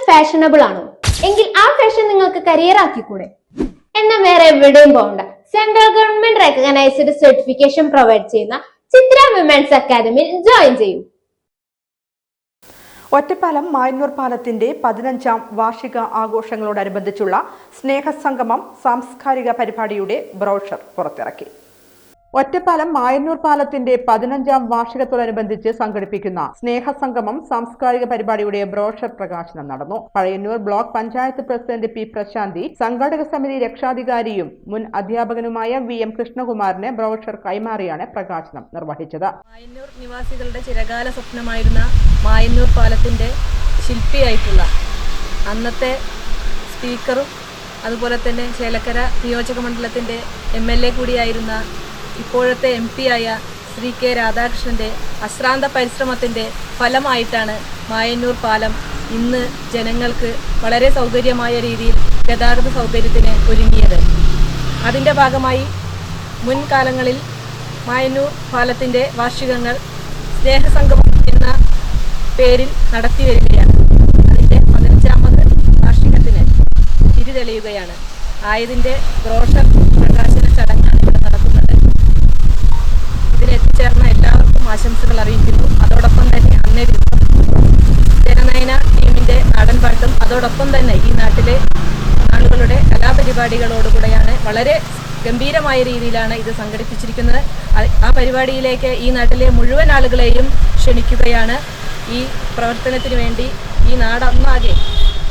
Fashionable ആണോ? എങ്കിൽ ആ ഫാഷൻ നിങ്ങൾക്ക് കരിയർ ആക്കിക്കൂടെ? എന്നാൽ വേറെ എവിടെയും പോകണ്ട. Central government recognised certification provide ചെയ്യുന്ന ചിത്ര വിമൻസ് അക്കാദമിയിൽ ജോയിൻ ചെയ്യൂ. ഒറ്റപ്പാലം മായന്നൂർ പാലത്തിന്റെ 15ാം വാർഷിക ആഘോഷങ്ങളോടനുബന്ധിച്ചുള്ള സ്നേഹസംഗമം സാംസ്കാരിക പരിപാടിയുടെ ബ്രോഷർ പുറത്തിറക്കി. ഒറ്റപ്പാലം മായന്നൂർ പാലത്തിന്റെ 15ാം വാർഷികത്തോടനുബന്ധിച്ച് സംഘടിപ്പിക്കുന്ന സ്നേഹസംഗമം സാംസ്കാരിക പരിപാടിയുടെ ബ്രോഷർ പ്രകാശനം നടന്നു. Pazhayannur block panchayat president P Prashanthi, സംഘാടക സമിതി രക്ഷാധികാരിയും മുൻ അധ്യാപകനുമായ VM കൃഷ്ണകുമാറിന് ബ്രോഷർ കൈമാറിയാണ് പ്രകാശനം നിർവഹിച്ചത്. മായന്നൂർ നിവാസികളുടെ ചിരകാല സ്വപ്നമായിരുന്ന മായന്നൂർ പാലത്തിന്റെ ശില്പിയായിട്ടുള്ള അന്നത്തെ സ്പീക്കറും അതുപോലെ തന്നെ ചേലക്കര നിയോജക മണ്ഡലത്തിന്റെ MLA കൂടിയായിരുന്ന ഇപ്പോഴത്തെ MP ആയ ശ്രീ K രാധാകൃഷ്ണന്റെ അശ്രാന്ത പരിശ്രമത്തിന്റെ ഫലമായിട്ടാണ് മായന്നൂർ പാലം ഇന്ന് ജനങ്ങൾക്ക് വളരെ സൗകര്യമായ രീതിയിൽ ഗതാഗത സൗകര്യത്തിന് ഒരുങ്ങിയത്. അതിൻ്റെ ഭാഗമായി മുൻകാലങ്ങളിൽ മായന്നൂർ പാലത്തിന്റെ വാർഷികങ്ങൾ സ്നേഹസംഗമം എന്ന പേരിൽ നടത്തി വരികയാണ്. അതിൻ്റെ 15ാമത് വാർഷികത്തിന് തിരിതെളിയുകയാണ്. ആയതിൻ്റെ ബ്രോഷർ പ്രകാശന ചടങ്ങാണ് ഇവിടെ നടക്കുന്നത്. ഇതിലെത്തിച്ചേർന്ന എല്ലാവർക്കും ആശംസകൾ അറിയിക്കുന്നു. അതോടൊപ്പം തന്നെ അന്നേ ദിവസം ജനനയന ടീമിന്റെ നാടൻപാട്ടും അതോടൊപ്പം തന്നെ ഈ നാട്ടിലെ ആളുകളുടെ കലാപരിപാടികളോടുകൂടെയാണ് വളരെ ഗംഭീരമായ രീതിയിലാണ് ഇത് സംഘടിപ്പിച്ചിരിക്കുന്നത്. ആ പരിപാടിയിലേക്ക് ഈ നാട്ടിലെ മുഴുവൻ ആളുകളെയും ക്ഷണിക്കുകയാണ്. ഈ പ്രവർത്തനത്തിന് വേണ്ടി ഈ നാടൊന്നാകെ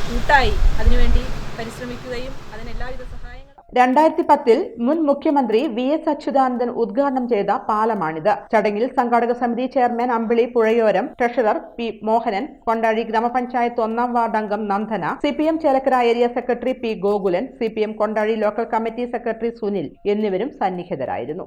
കൂട്ടായി അതിനുവേണ്ടി പരിശ്രമിക്കുകയും അതിന് എല്ലാവിധ സഹായങ്ങളും 2010 മുൻ മുഖ്യമന്ത്രി VS അച്യുതാനന്ദൻ ഉദ്ഘാടനം ചെയ്ത പാലമാണിത്. ചടങ്ങിൽ സംഘാടക സമിതി chairman Ambili Puzhayoram, treasurer P Mohanan, Kondazhy ഗ്രാമപഞ്ചായത്ത് 1ാം വാർഡ് അംഗം Nandana, CPM Chelakkara area secretary P Gokulan, CPM Kondazhy local committee secretary Sunil എന്നിവരും സന്നിഹിതരായിരുന്നു.